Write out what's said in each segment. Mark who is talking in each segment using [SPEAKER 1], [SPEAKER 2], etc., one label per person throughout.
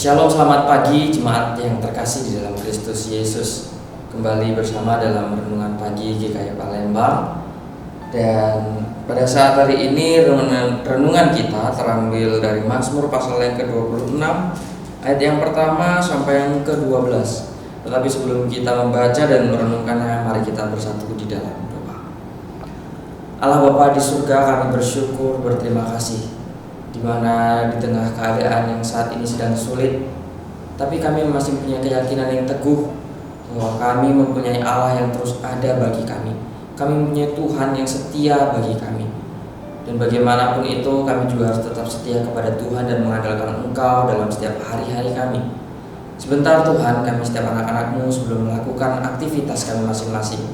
[SPEAKER 1] Shalom, selamat pagi jemaat yang terkasih di dalam Kristus Yesus. Kembali bersama dalam renungan pagi GKI Palembang. Dan pada saat hari ini renungan kita terambil dari Mazmur pasal yang ke-26 ayat yang pertama sampai yang ke-12. Tetapi sebelum kita membaca dan merenungkannya, mari kita bersatu di dalam doa. Allah Bapa di surga, kami bersyukur, berterima kasih di mana di tengah keadaan yang saat ini sedang sulit, tapi kami masih punya keyakinan yang teguh bahwa kami mempunyai Allah yang terus ada bagi kami. Kami mempunyai Tuhan yang setia bagi kami. Dan bagaimanapun itu, kami juga harus tetap setia kepada Tuhan dan mengandalkan Engkau dalam setiap hari-hari kami. Sebentar Tuhan, kami setiap anak-anak-Mu sebelum melakukan aktivitas kami masing-masing.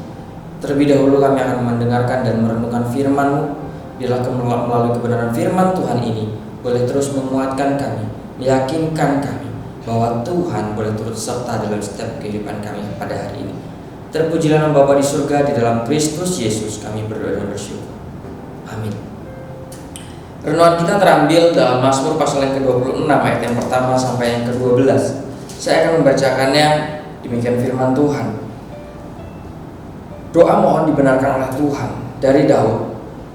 [SPEAKER 1] Terlebih dahulu kami akan mendengarkan dan merenungkan firman-Mu. Biarlah melalui kebenaran firman Tuhan ini boleh terus menguatkan kami, meyakinkan kami bahwa Tuhan boleh turut serta dalam setiap kehidupan kami pada hari ini. Terpujilah nama Bapa di surga, di dalam Kristus Yesus kami berdoa dan bersyukur. Amin. Renungan kita terambil dalam Mazmur pasal yang ke-26 ayat yang pertama sampai yang ke-12. Saya akan membacakannya. Demikian firman Tuhan. Doa mohon dibenarkan oleh Tuhan dari Daud.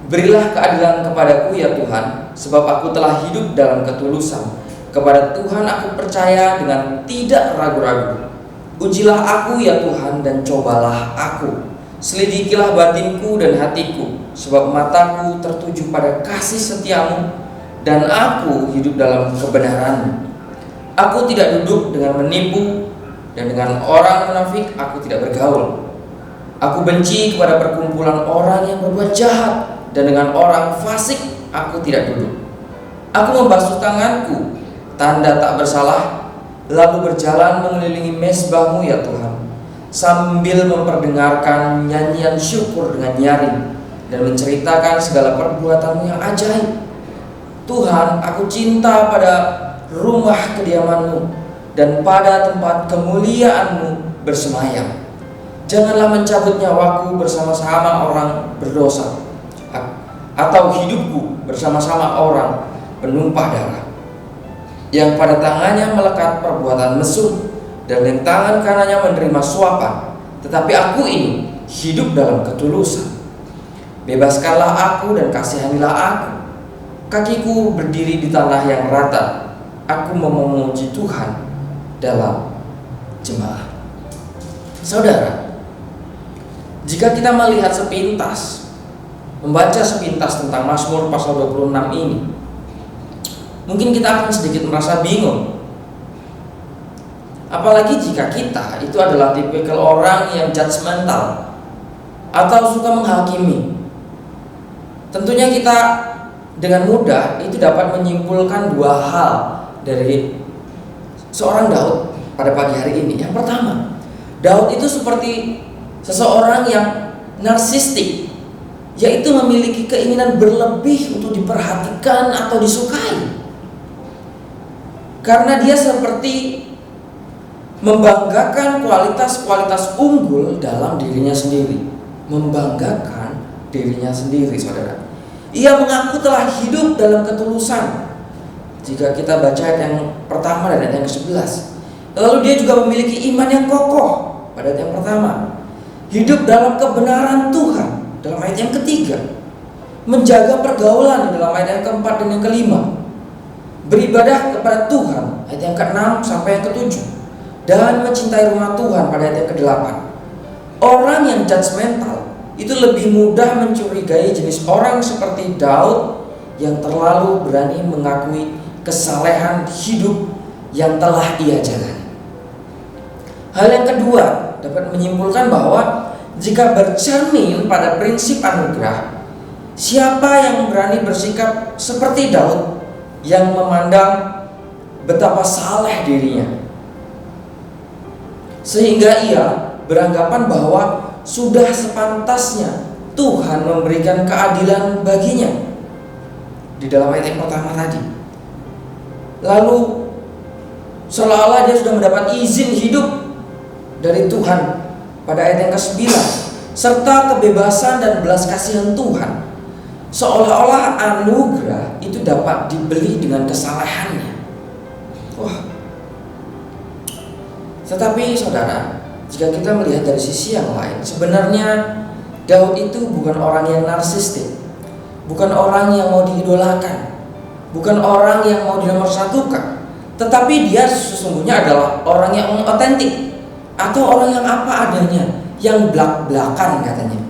[SPEAKER 1] Berilah keadilan kepadaku ya Tuhan, sebab aku telah hidup dalam ketulusan. Kepada Tuhan aku percaya dengan tidak ragu-ragu. Ujilah aku ya Tuhan dan cobalah aku. Selidikilah batinku dan hatiku, sebab mataku tertuju pada kasih setiamu, dan aku hidup dalam kebenaran-Mu. Aku tidak duduk dengan menipu, dan dengan orang munafik aku tidak bergaul. Aku benci kepada perkumpulan orang yang berbuat jahat, dan dengan orang fasik aku tidak duduk. Aku membasuh tanganku, tanda tak bersalah, lalu berjalan mengelilingi mezbah-Mu ya Tuhan, sambil memperdengarkan nyanyian syukur dengan nyaring dan menceritakan segala perbuatan-Mu yang ajaib. Tuhan, aku cinta pada rumah kediaman-Mu dan pada tempat kemuliaan-Mu bersemayam. Janganlah mencabut nyawaku bersama-sama orang berdosa, atau hidupku bersama-sama orang penumpah darah, yang pada tangannya melekat perbuatan mesum, dan yang tangan kanannya menerima suapan. Tetapi aku ini hidup dalam ketulusan. Bebaskanlah aku dan kasihanilah aku. Kakiku berdiri di tanah yang rata. Aku memuji Tuhan dalam jemaah. Saudara, jika kita melihat sepintas, membaca sepintas tentang Mazmur pasal 26 ini, mungkin kita akan sedikit merasa bingung. Apalagi jika kita itu adalah tipikal orang yang judgmental atau suka menghakimi. Tentunya kita dengan mudah itu dapat menyimpulkan dua hal dari seorang Daud pada pagi hari ini. Yang pertama, Daud itu seperti seseorang yang narsistik, yaitu memiliki keinginan berlebih untuk diperhatikan atau disukai. Karena dia seperti membanggakan kualitas-kualitas unggul dalam dirinya sendiri. Membanggakan dirinya sendiri, saudara. Ia mengaku telah hidup dalam ketulusan. Jika kita baca ayat yang pertama dan ayat yang ke-11. Lalu dia juga memiliki iman yang kokoh pada ayat yang pertama. Hidup dalam kebenaran Tuhan dalam ayat yang ketiga. Menjaga pergaulan dalam ayat yang keempat dan yang kelima. Beribadah kepada Tuhan ayat yang ke-6 sampai yang ke-7. Dan mencintai rumah Tuhan pada ayat yang ke-8. Orang yang judgmental itu lebih mudah mencurigai jenis orang seperti Daud yang terlalu berani mengakui kesalehan hidup yang telah ia jalani. Hal yang kedua dapat menyimpulkan bahwa jika bercermin pada prinsip anugerah, siapa yang berani bersikap seperti Daud yang memandang betapa saleh dirinya, sehingga ia beranggapan bahwa sudah sepantasnya Tuhan memberikan keadilan baginya di dalam ayat yang pertama tadi. Lalu seolah-olah dia sudah mendapat izin hidup dari Tuhan pada ayat yang ke-9, serta kebebasan dan belas kasihan Tuhan. Seolah-olah anugerah itu dapat dibeli dengan kesalahannya. Wah, Tetapi saudara, jika kita melihat dari sisi yang lain, sebenarnya Daud itu bukan orang yang narsistik, bukan orang yang mau diidolakan, bukan orang yang mau dinomorsatukan, tetapi dia sesungguhnya adalah orang yang otentik, atau orang yang apa adanya, yang blak-blakan katanya.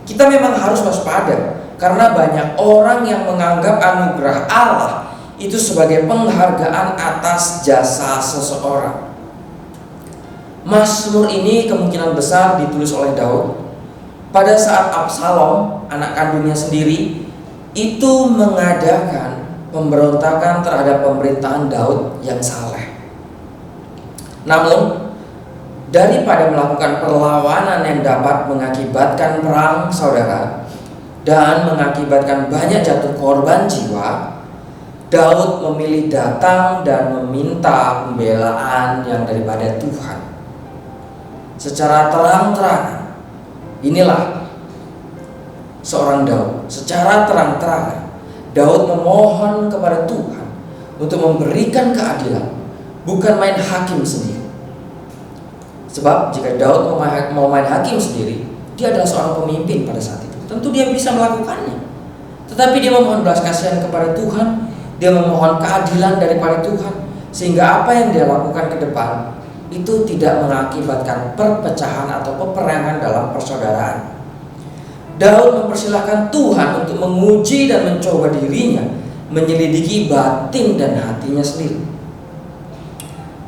[SPEAKER 1] Kita memang harus waspada, karena banyak orang yang menganggap anugerah Allah itu sebagai penghargaan atas jasa seseorang. Mazmur ini kemungkinan besar ditulis oleh Daud pada saat Absalom, anak kandungnya sendiri, itu mengadakan pemberontakan terhadap pemerintahan Daud yang saleh. Namun, daripada melakukan perlawanan yang dapat mengakibatkan perang, saudara, dan mengakibatkan banyak jatuh korban jiwa, Daud memilih datang dan meminta pembelaan yang daripada Tuhan. Secara terang-terangan, inilah seorang Daud. Secara terang-terangan, Daud memohon kepada Tuhan untuk memberikan keadilan, bukan main hakim sendiri. Sebab jika Daud mau main hakim sendiri, dia adalah seorang pemimpin pada saat itu. Tentu dia bisa melakukannya. Tetapi dia memohon belas kasihan kepada Tuhan, dia memohon keadilan daripada Tuhan, sehingga apa yang dia lakukan ke depan itu tidak mengakibatkan perpecahan atau peperangan dalam persaudaraan. Daud mempersilahkan Tuhan untuk menguji dan mencoba dirinya, menyelidiki batin dan hatinya sendiri.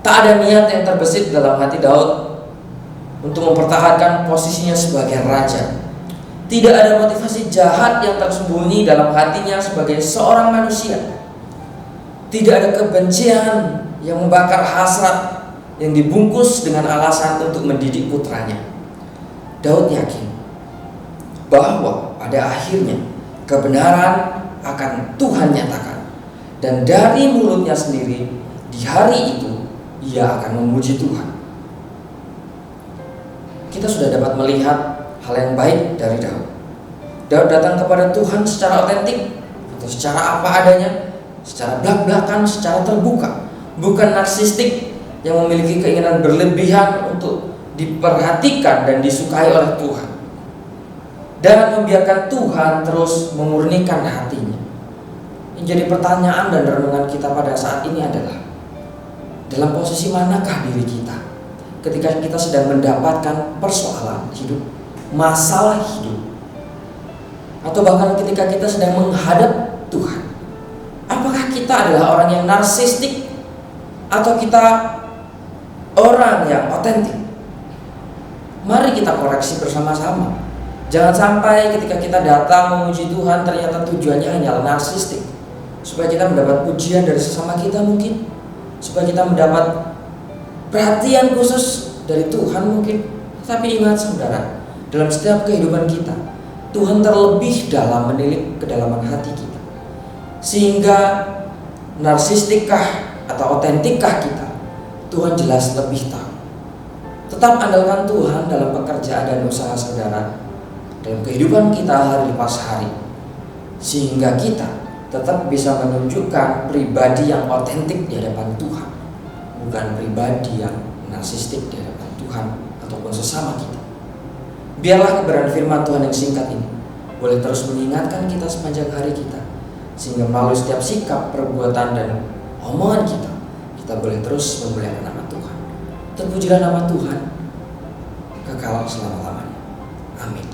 [SPEAKER 1] Tak ada niat yang terbesit dalam hati Daud untuk mempertahankan posisinya sebagai raja. Tidak ada motivasi jahat yang tersembunyi dalam hatinya sebagai seorang manusia. Tidak ada kebencian yang membakar hasrat yang dibungkus dengan alasan untuk mendidik putranya. Daud yakin bahwa pada akhirnya kebenaran akan Tuhan nyatakan, dan dari mulutnya sendiri di hari itu ia akan memuji Tuhan. Kita sudah dapat melihat hal yang baik dari Daud. Daud datang kepada Tuhan secara otentik, atau secara apa adanya, secara belak-belakan, secara terbuka, bukan narsistik yang memiliki keinginan berlebihan untuk diperhatikan dan disukai oleh Tuhan, dan membiarkan Tuhan terus memurnikan hatinya. Yang jadi pertanyaan dan renungan kita pada saat ini adalah, dalam posisi manakah diri kita ketika kita sedang mendapatkan persoalan hidup, masalah hidup, atau bahkan ketika kita sedang menghadap Tuhan? Apakah kita adalah orang yang narsistik, atau kita orang yang otentik? Mari kita koreksi bersama-sama. Jangan sampai ketika kita datang memuji Tuhan ternyata tujuannya hanyalah narsistik, supaya kita mendapat pujian dari sesama kita mungkin, supaya kita mendapat perhatian khusus dari Tuhan mungkin. Tapi ingat saudara, dalam setiap kehidupan kita, Tuhan terlebih dalam menilik kedalaman hati kita, sehingga narsistikkah atau otentikkah kita, Tuhan jelas lebih tahu. Tetap andalkan Tuhan dalam pekerjaan dan usaha saudara, dalam kehidupan kita hari lepas hari, sehingga kita tetap bisa menunjukkan pribadi yang otentik di hadapan Tuhan, bukan pribadi yang narsistik di hadapan Tuhan ataupun sesama kita. Biarlah kebenaran firman Tuhan yang singkat ini boleh terus mengingatkan kita sepanjang hari kita, sehingga melalui setiap sikap, perbuatan, dan omongan kita boleh terus memuliakan nama Tuhan. Terpujilah nama Tuhan kekal selama-lamanya. Amin.